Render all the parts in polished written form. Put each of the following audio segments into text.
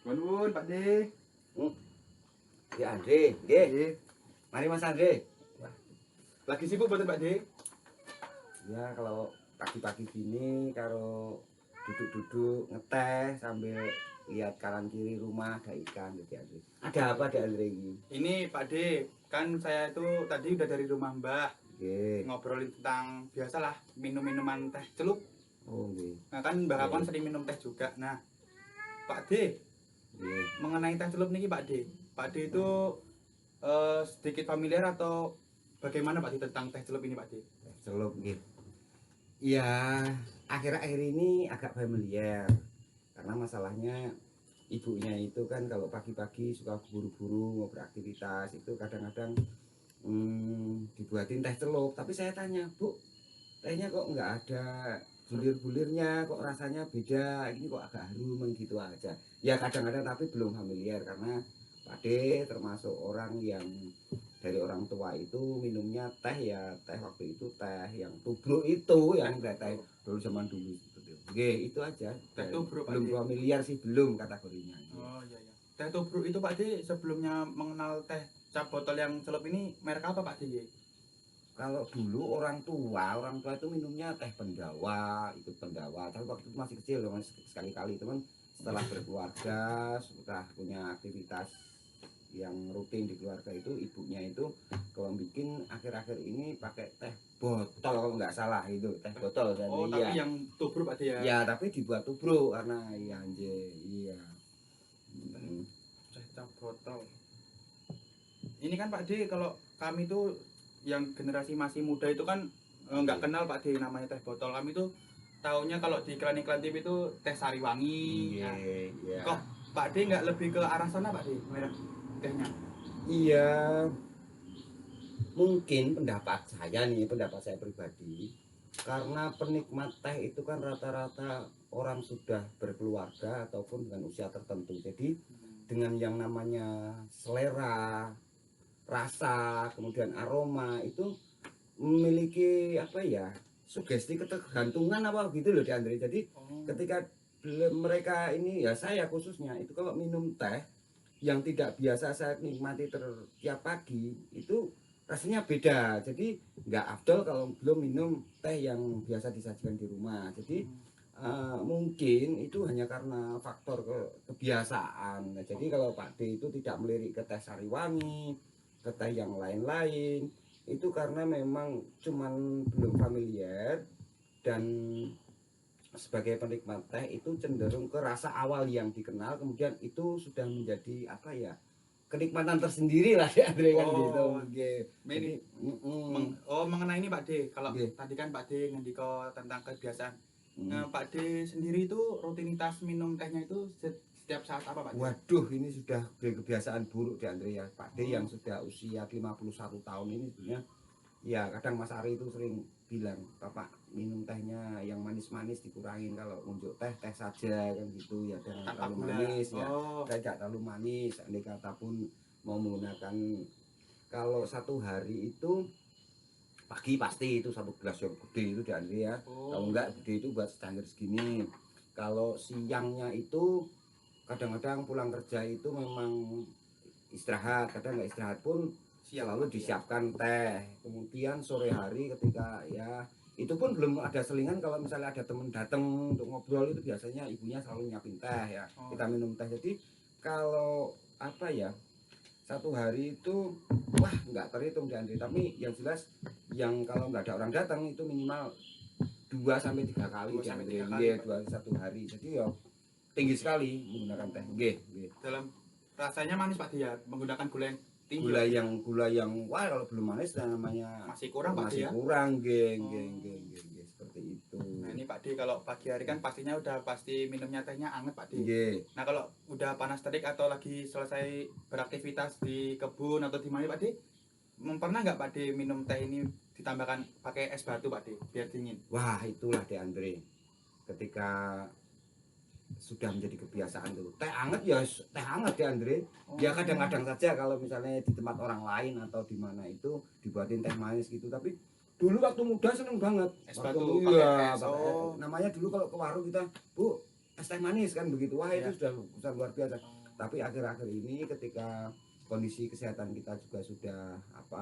Nuwun, Pak De. Hmm. Ya Andre, nggih. Nggih. Mari Mas Andre. Lagi sibuk mboten, Pak De? Ya kalau pagi-pagi gini karo duduk-duduk ngeteh sambil lihat kanan kiri rumah ada ikan gitu Andre. Ada apa Dek Andre ini? Ini Pak De, kan saya itu tadi udah dari rumah Mbah Nggih. ngobrolin tentang biasalah minum-minuman teh celup. Oh nggih. Nah kan Mbah Nggih. Kakon sering minum teh juga. Nah, Pak De, Nggih. mengenai teh celup niki Pak De. Pak De itu sedikit familiar atau bagaimana Pak De tentang teh celup ini Pak De? Celup nggih. Ya, akhir-akhir ini agak familiar. Karena masalahnya ibunya itu kan kalau pagi-pagi suka buru-buru mau beraktivitas itu kadang-kadang dibuatin teh celup. Tapi saya tanya, Bu, tehnya kok nggak ada bulir-bulirnya, kok rasanya beda, ini kok agak harum gitu aja. Ya kadang-kadang tapi belum familiar karena Pak D termasuk orang yang dari orang tua itu minumnya teh ya teh waktu itu teh yang tubruk itu yang teh dulu zaman dulu oke itu aja Teh tubruk, Pak belum De. familiar sih belum kategorinya. Oh iya iya. Teh tubruk itu Pak De sebelumnya mengenal teh cap botol yang celup ini merek apa Pak De? Kalau dulu orang tua itu minumnya teh pendawa, ikut pendawa. Tapi waktu itu masih kecil, masih sekali-kali teman. Setelah berkeluarga, sudah punya aktivitas yang rutin di keluarga itu, ibunya itu kalau bikin akhir-akhir ini pakai teh botol kalau nggak salah itu teh botol dan Oh, iya. tapi yang tubruk Pak De ya? Ya tapi dibuat tubruk karena iya anjir, iya. Teh cap botol. Ini kan Pak De kalau kami tuh yang generasi masih muda itu kan nggak kenal Pak De namanya teh botol. Kami tuh taunya kalau di iklan-iklan TV itu teh Sariwangi. Nah, Iya. kok Pak De nggak lebih ke arah sana Pak De merek tehnya? Iya, mungkin pendapat saya pribadi, karena penikmat teh itu kan rata-rata orang sudah berkeluarga ataupun dengan usia tertentu. Jadi dengan yang namanya selera, rasa, kemudian aroma itu memiliki apa ya, sugesti ketergantungan apa gitu loh Di Andre. Jadi ketika mereka ini ya saya khususnya itu kalau minum teh yang tidak biasa saya nikmati tiap pagi itu rasanya beda. Jadi nggak afdol kalau belum minum teh yang biasa disajikan di rumah. Jadi mungkin itu hanya karena faktor kebiasaan. Nah, jadi kalau Pak D itu tidak melirik ke teh Sariwangi, ke teh yang lain-lain, itu karena memang cuman belum familiar dan sebagai penikmat teh itu cenderung ke rasa awal yang dikenal, kemudian itu sudah menjadi apa ya, kenikmatan tersendiri lah ya Andre kan gitu. Jadi mengenai ini Pak De, kalau Nggih. tadi kan Pak De ngendiko tentang kebiasaan. Nah, Pak De sendiri itu rutinitas minum tehnya itu setiap saat apa Pak De? Waduh, ini sudah kebiasaan buruk di Andre ya Pak D yang sudah usia 51 tahun ini sebenarnya. Ya kadang Mas Ari itu sering bilang, Bapak minum tehnya yang manis-manis dikurangin, kalau unjuk teh saja kan gitu ya, jangan Tanpa terlalu gula. manis ya. Oh. Tidak terlalu manis, andai kata pun mau menggunakan, kalau satu hari itu pagi pasti itu satu gelas yang gede itu di Andre ya. Kalau enggak gede itu buat secangkir segini. Kalau siangnya itu kadang-kadang pulang kerja itu memang istirahat, kadang nggak istirahat pun selalu disiapkan teh. Kemudian sore hari ketika ya itu pun belum ada selingan, kalau misalnya ada temen datang untuk ngobrol itu biasanya ibunya selalu nyiapin teh ya, kita minum teh. Jadi kalau apa ya, satu hari itu wah nggak terhitung di Andre, tapi yang jelas yang kalau nggak ada orang datang itu minimal 2 sampai 3 kali di Andre, 2 satu hari. Jadi ya tinggi sekali menggunakan teh. Nggih. Dalam rasanya manis Pak De ya, menggunakan gula yang tinggi. Gula yang wah kalau belum manis namanya masih kurang Pak De masih ya. kurang, nggih, seperti itu. Nah ini Pak De kalau pagi hari kan pastinya udah pasti minumnya tehnya anget Pak De. Nggih. Nah kalau udah panas terik atau lagi selesai beraktivitas di kebun atau di mana Pak De, pernah nggak Pak De minum teh ini ditambahkan pakai es batu Pak De biar dingin? Wah itulah De Andre, ketika sudah menjadi kebiasaan tuh teh hangat ya teh hangat De Andre. Ya kadang-kadang saja kalau misalnya di tempat orang lain atau di mana itu dibuatin teh manis gitu, tapi dulu waktu muda seneng banget Es waktu batu iya pakai es. namanya dulu kalau ke warung kita, Bu es teh manis kan begitu. Wah itu Iya. sudah luar biasa. Oh, Tapi akhir-akhir ini ketika kondisi kesehatan kita juga sudah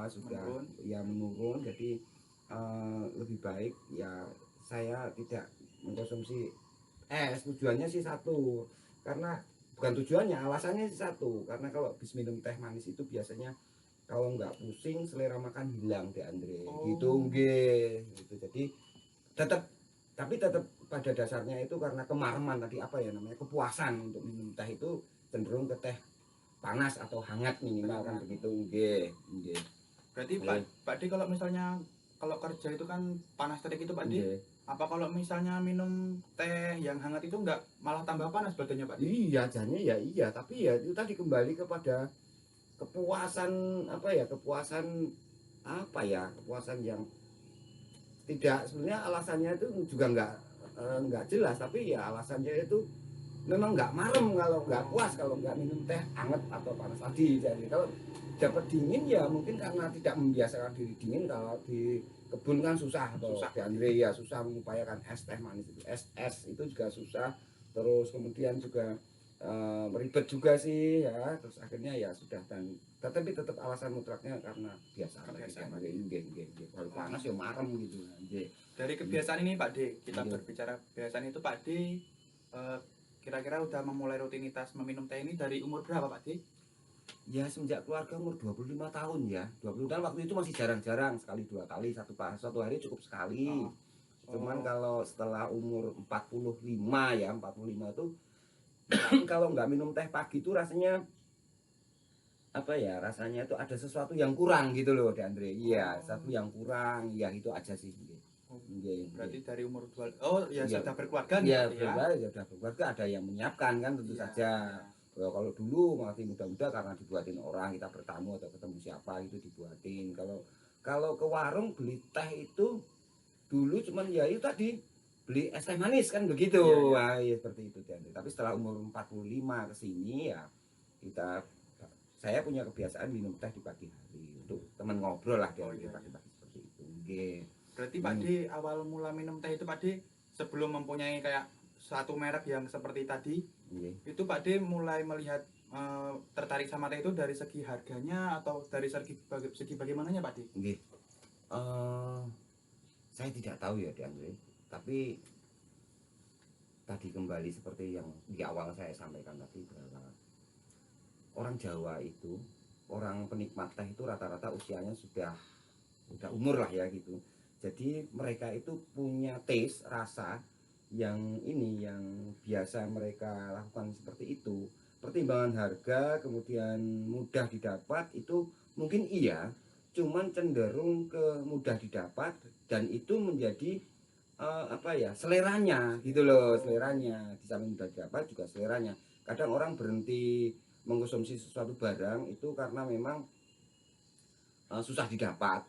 sudah menurun. ya menurun, jadi lebih baik ya saya tidak mengkonsumsi es. Tujuannya sih satu, karena bukan tujuannya, alasannya sih satu, karena kalau habis minum teh manis itu biasanya kalau nggak pusing selera makan hilang deh Andre gitu Oh. nggih gitu. Jadi tetap, tapi tetap pada dasarnya itu karena kemareman tadi, apa ya namanya, kepuasan untuk minum teh itu cenderung ke teh panas atau hangat minimal kan Hangat. begitu nggih nggih Berarti nggih Pak D kalau misalnya kalau kerja itu kan panas terik itu Pak D. nggih. Apa kalau misalnya minum teh yang hangat itu enggak malah tambah panas badannya Pak D? Iya jadinya ya iya, tapi ya itu tadi kembali kepada kepuasan, kepuasan yang tidak, sebenarnya alasannya itu juga nggak jelas, tapi ya alasannya itu memang nggak marem kalau nggak puas kalau nggak minum teh hangat atau panas tadi. Jadi kalau dapat dingin ya mungkin karena tidak membiasakan diri dingin. Kalau di kebun kan susah atau Susah. di Andre ya susah mengupayakan es teh manis itu, es itu juga susah. Terus kemudian juga ribet juga sih ya, terus akhirnya ya sudah. Dan tetapi tetap alasan mutlaknya karena biasa tadi Kebiasaan. Andre nggih kalau panas ya marem gitu nggih. Dari kebiasaan ini Pak D, kita Iya. berbicara kebiasaan itu Pak D, kira-kira udah memulai rutinitas meminum teh ini dari umur berapa Pak D? Ya semenjak keluarga umur 25 tahun ya. 20 tahun waktu itu masih jarang-jarang, sekali dua kali satu hari cukup sekali. Oh. Cuman Oh. kalau setelah umur 45 ya, 45 itu kalau nggak minum teh pagi itu rasanya apa ya? Rasanya itu ada sesuatu yang kurang gitu loh, De Andre. Iya, Oh. satu yang kurang. Ya itu aja sih. Nggih, Berarti nggih. dari umur dua, oh ya Iya. sudah berkeluarga nih Ya, Pak D ya? ya udah berkeluarga ada yang menyiapkan kan tentu Iya, saja. iya. Kalau dulu masih muda-muda karena dibuatin orang, kita bertamu atau ketemu siapa itu dibuatin. Kalau kalau ke warung beli teh itu dulu cuman ya itu tadi beli es teh manis kan begitu. Iya, iya. Wah, ya seperti itu Dan. Tapi setelah umur 45 ke sini ya kita saya punya kebiasaan minum teh di pagi hari untuk teman ngobrol lah Oh, di iya, pagi-pagi seperti itu. Nggih. Berarti Pak D awal mula minum teh itu Pak D sebelum mempunyai kayak satu merek yang seperti tadi, Nggih. itu Pak D mulai melihat tertarik sama teh itu dari segi harganya atau dari segi bagaimananya Pak D? Nggih. Saya tidak tahu ya Di Andre, tapi tadi kembali seperti yang di awal saya sampaikan tadi, bahwa orang Jawa itu, orang penikmat teh itu rata-rata usianya sudah umur lah ya gitu. Jadi mereka itu punya taste, rasa yang yang biasa mereka lakukan seperti itu. Pertimbangan harga, kemudian mudah didapat itu mungkin iya, cuman cenderung ke mudah didapat dan itu menjadi seleranya gitu loh, seleranya. Di samping mudah didapat juga seleranya. Kadang orang berhenti mengkonsumsi sesuatu barang itu karena memang susah didapat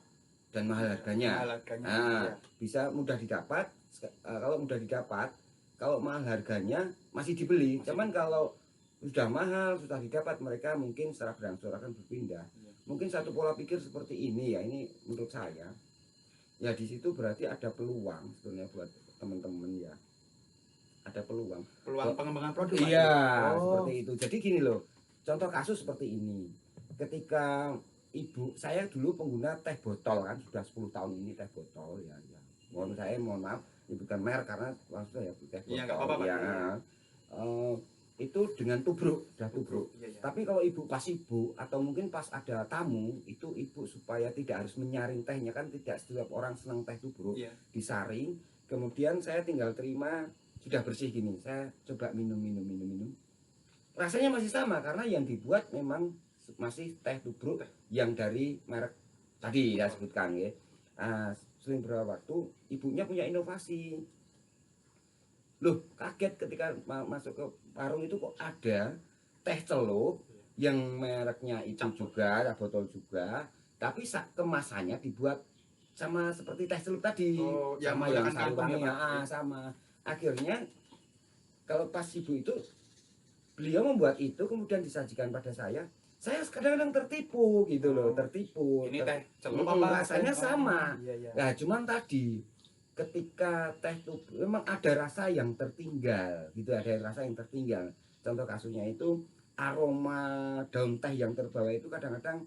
dan mahal harganya. Mahal harganya. Nah, Iya. bisa mudah didapat, kalau mudah didapat, kalau mahal harganya masih dibeli. Cuman kalau sudah mahal, susah didapat, mereka mungkin secara berangsur akan berpindah. Iya. Mungkin satu pola pikir seperti ini ya, ini menurut saya. Ya di situ berarti ada peluang sebenarnya buat teman-teman ya. Ada peluang. Peluang pengembangan produk Pak D? Iya, Oh. seperti itu. Jadi gini loh, contoh kasus seperti ini. Ketika ibu saya dulu pengguna teh botol kan, sudah 10 tahun ini teh botol ya. Mohon maaf nyebutkan merek karena maksudnya ya teh botol. Iya, nggak apa-apa, Pak. Ya. Itu dengan tubruk, sudah tubruk. Iya, iya. Tapi kalau ibu pas sibuk atau mungkin pas ada tamu, itu ibu supaya tidak harus menyaring tehnya, kan tidak setiap orang senang teh tubruk. Iya. Disaring, kemudian saya tinggal terima sudah bersih gini. Saya coba minum. Rasanya masih sama karena yang dibuat memang masih teh tubruk yang dari merek tadi saya sebutkan ya. Seling beberapa waktu ibunya punya inovasi. Loh, kaget ketika masuk ke warung itu kok ada teh celup yang mereknya itu juga, botol juga, tapi kemasannya dibuat sama seperti teh celup tadi. Oh, sama yang yang menggunakan kantong ya, salurannya, Pak? sama. Akhirnya kalau pas ibu itu beliau membuat itu kemudian disajikan pada saya kadang-kadang tertipu gitu loh, tertipu. Ini teh celup Mm, apa? rasanya sama. Iya, iya. Nah, cuman tadi ketika teh tubruk memang ada rasa yang tertinggal gitu, ada rasa yang tertinggal. Contoh kasusnya itu aroma daun teh yang terbawa itu kadang-kadang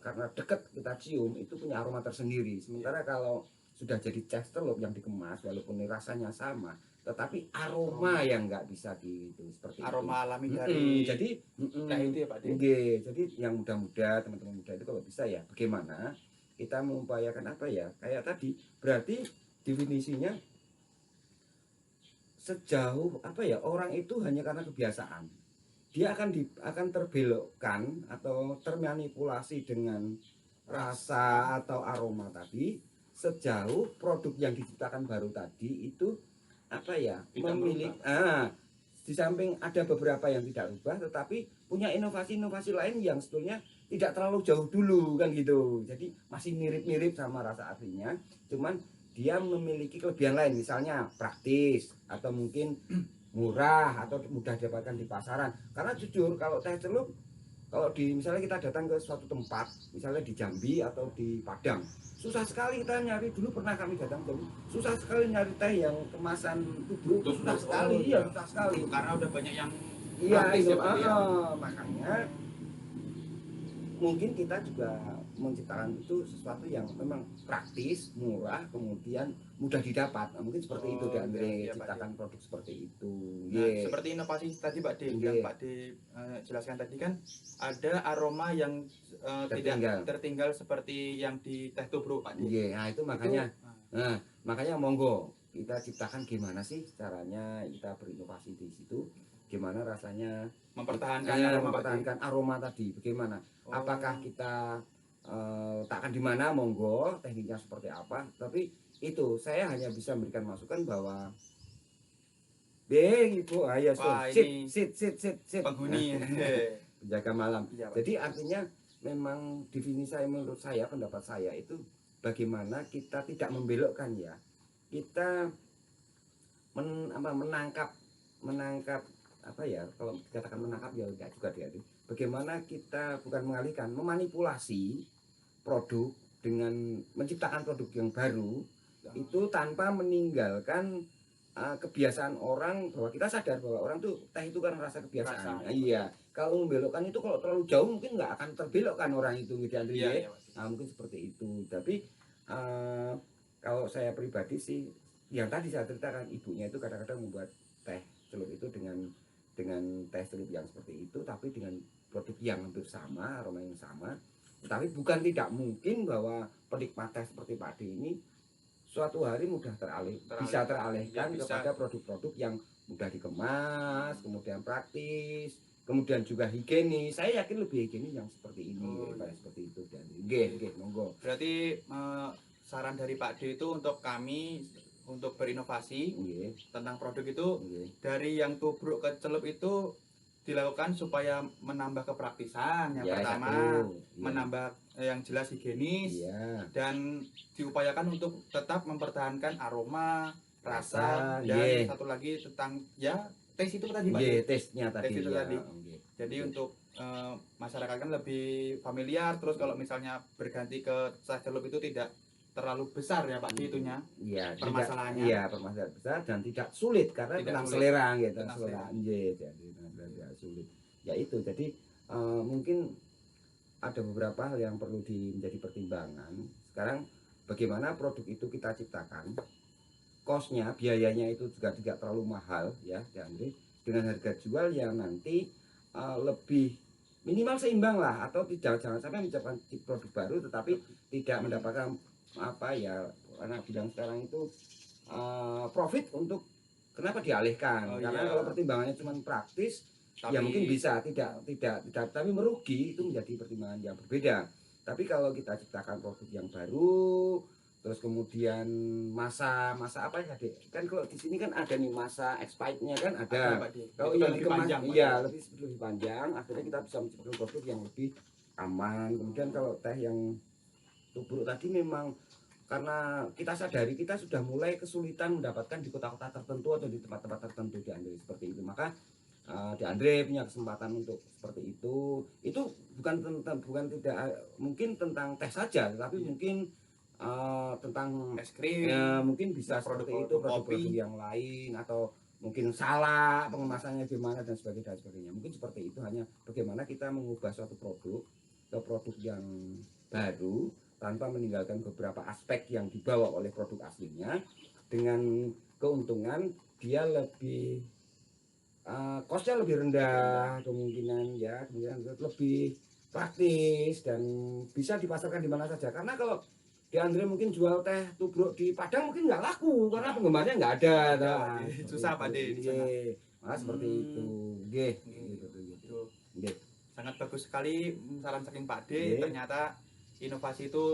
karena dekat kita cium itu punya aroma tersendiri. Sementara kalau sudah jadi teh celup yang dikemas walaupun rasanya sama, tetapi aroma yang nggak bisa itu seperti aroma itu. alami dari Jadi teh itu ya Pak De. jadi yang muda-muda, teman-teman muda itu kalau bisa ya bagaimana kita mengupayakan apa ya, kayak tadi berarti definisinya sejauh apa ya, orang itu hanya karena kebiasaan dia akan terbelokkan atau termanipulasi dengan rasa atau aroma tadi sejauh produk yang diciptakan baru tadi itu apa ya, Tidak memiliki di samping ada beberapa yang tidak rubah tetapi punya inovasi-inovasi lain yang sebetulnya tidak terlalu jauh dulu kan gitu. Jadi masih mirip-mirip sama rasa aslinya, cuman dia memiliki kelebihan lain, misalnya praktis atau mungkin murah atau mudah didapatkan di pasaran. Karena jujur kalau teh celup, kalau di misalnya kita datang ke suatu tempat, misalnya di Jambi atau di Padang, susah sekali kita nyari. Dulu pernah kami datang ke susah sekali nyari teh yang kemasan tubruk, susah sekali. Iya, susah sekali. Karena udah banyak yang Iya, itu ya. makanya mungkin kita juga menciptakan itu sesuatu yang memang praktis, murah, kemudian mudah didapat. Nah, mungkin seperti itu dia Andre ciptakan produk seperti itu. Nah, seperti inovasi tadi Pak De yang Pak De jelaskan tadi kan ada aroma yang tidak tertinggal seperti yang di teh tubruk Pak De. Nah, itu makanya makanya monggo kita ciptakan gimana sih caranya kita berinovasi di situ. Gimana rasanya mempertahankan aroma tadi, bagaimana? Apakah kita takkan di mana, monggo tekniknya seperti apa, tapi itu saya hanya bisa memberikan masukan bahwa ibu ayo sit penghuni penjaga malam ya, jadi artinya memang definisi saya, menurut saya, pendapat saya itu bagaimana kita tidak membelokkan ya, kita menangkap apa ya, kalau dikatakan menangkap ya enggak juga dia. Bagaimana kita bukan mengalihkan, memanipulasi produk dengan menciptakan produk yang baru itu tanpa meninggalkan kebiasaan orang, bahwa kita sadar bahwa orang tuh teh itu kan rasa kebiasaan. Iya, kalau membelokkan itu kalau terlalu jauh mungkin nggak akan terbelokkan orang itu gitu Andre. Mungkin seperti itu. Tapi kalau saya pribadi sih yang tadi saya ceritakan, ibunya itu kadang-kadang membuat teh celup itu dengan teh celup yang seperti itu, tapi dengan produk yang hampir sama, aroma yang sama. Tapi bukan tidak mungkin bahwa penikmat teh seperti Pak De ini suatu hari bisa teralihkan kepada produk-produk yang mudah dikemas, kemudian praktis, kemudian juga higienis. Saya yakin lebih higienis yang seperti ini daripada seperti itu. Nggih, monggo. Berarti saran dari Pak De itu untuk kami untuk berinovasi tentang produk itu dari yang tubruk ke celup itu dilakukan supaya menambah kepraktisan yang pertama, menambah yang jelas higienis, dan diupayakan untuk tetap mempertahankan aroma, rasa, dan satu lagi tentang ya tes itu tadi Pak. Tesnya tadi. Jadi untuk masyarakat kan lebih familiar, terus kalau misalnya berganti ke teh celup itu tidak terlalu besar ya Pak itunya. Iya, permasalahannya. Iya, permasalahan besar dan tidak sulit karena tentang selera gitu, selera. Jadi sulit. Ya itu. Jadi mungkin ada beberapa hal yang perlu menjadi pertimbangan. Sekarang bagaimana produk itu kita ciptakan, kosnya, biayanya itu juga tidak terlalu mahal ya, Andre, dengan harga jual yang nanti lebih minimal seimbang lah, atau jangan sampai menciptakan produk baru tetapi tidak mendapatkan apa ya, karena bilang sekarang itu profit untuk kenapa dialihkan, karena kalau pertimbangannya cuma praktis tapi, ya mungkin bisa tidak tapi merugi, itu menjadi pertimbangan yang berbeda. Tapi kalau kita ciptakan produk yang baru, terus kemudian masa apa ya Dek? Kan kalau di sini kan ada nih masa expirednya kan ada. Kalau yang dikemas iya lebih panjang, akhirnya kita bisa menciptakan produk yang lebih aman. Kemudian kalau teh yang tubruk tadi memang karena kita sadari kita sudah mulai kesulitan mendapatkan di kota-kota tertentu atau di tempat-tempat tertentu di Andre seperti itu, maka di Andre punya kesempatan untuk seperti itu bukan tidak mungkin tentang teh saja, tapi mungkin tentang Es krim, mungkin bisa seperti itu, produk-produk produk-produk kopi. yang lain, atau mungkin salah pengemasannya gimana dan sebagainya dan sebagainya. Mungkin seperti itu, hanya bagaimana kita mengubah suatu produk ke produk yang baru tanpa meninggalkan beberapa aspek yang dibawa oleh produk aslinya, dengan keuntungan dia lebih kosnya lebih rendah, kemungkinan ya, kemungkinan lebih praktis dan bisa dipasarkan di mana saja. Karena kalau di Andre mungkin jual teh tubruk di Padang mungkin nggak laku karena penggemarnya nggak ada. Ya, Nah, Pak De. seperti Susah Pak itu. De di sana. Nggih. Nah, seperti itu. Nggih, gitu gitu. Itu Nggih. sangat bagus sekali saran saking Pak D. Nggih. Ternyata inovasi itu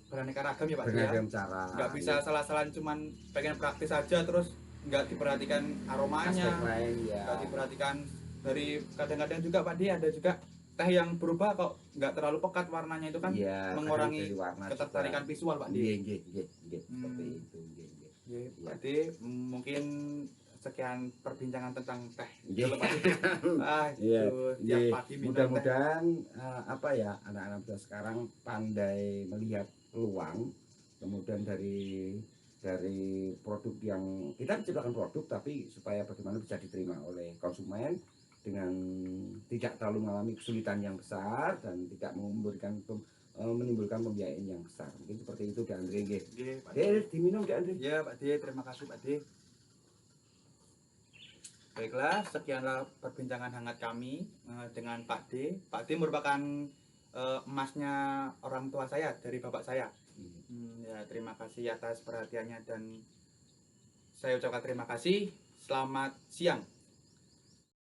beraneka ragam ya Pak D ya. Beragam cara. Nggak bisa Nggih. salah-salahan cuman pengen praktis aja terus nggak diperhatikan Aspek aromanya, lain ya. nggak diperhatikan dari kadang-kadang juga Pak D ada juga teh yang berubah kok nggak terlalu pekat warnanya itu kan Iya, kadang mengurangi dari warna ketertarikan juga. visual Pak D. Nggih, nggih, nggih, nggih. Seperti Hmm. itu. Nggih, nggih. Ya, Iya. Pak D, mungkin sekian perbincangan tentang teh. Nggih. Dulu, Pak D. Ah, Iya, itu tiap iya. pagi minum teh. Mudah-mudahan apa ya, anak-anak muda sekarang pandai melihat peluang, kemudian dari produk yang kita menciptakan produk tapi supaya bagaimana bisa diterima oleh konsumen dengan tidak terlalu mengalami kesulitan yang besar dan tidak menimbulkan pembiayaan yang besar. Mungkin seperti itu Dek Andre nggih. Nggih, Pak D. Diminum Dek Andre. Ya, Pak D, terima kasih Pak D. Baiklah, sekianlah perbincangan hangat kami dengan Pak D. Pak D merupakan emasnya orang tua saya dari bapak saya. Ya, terima kasih atas perhatiannya dan saya ucapkan terima kasih. Selamat siang.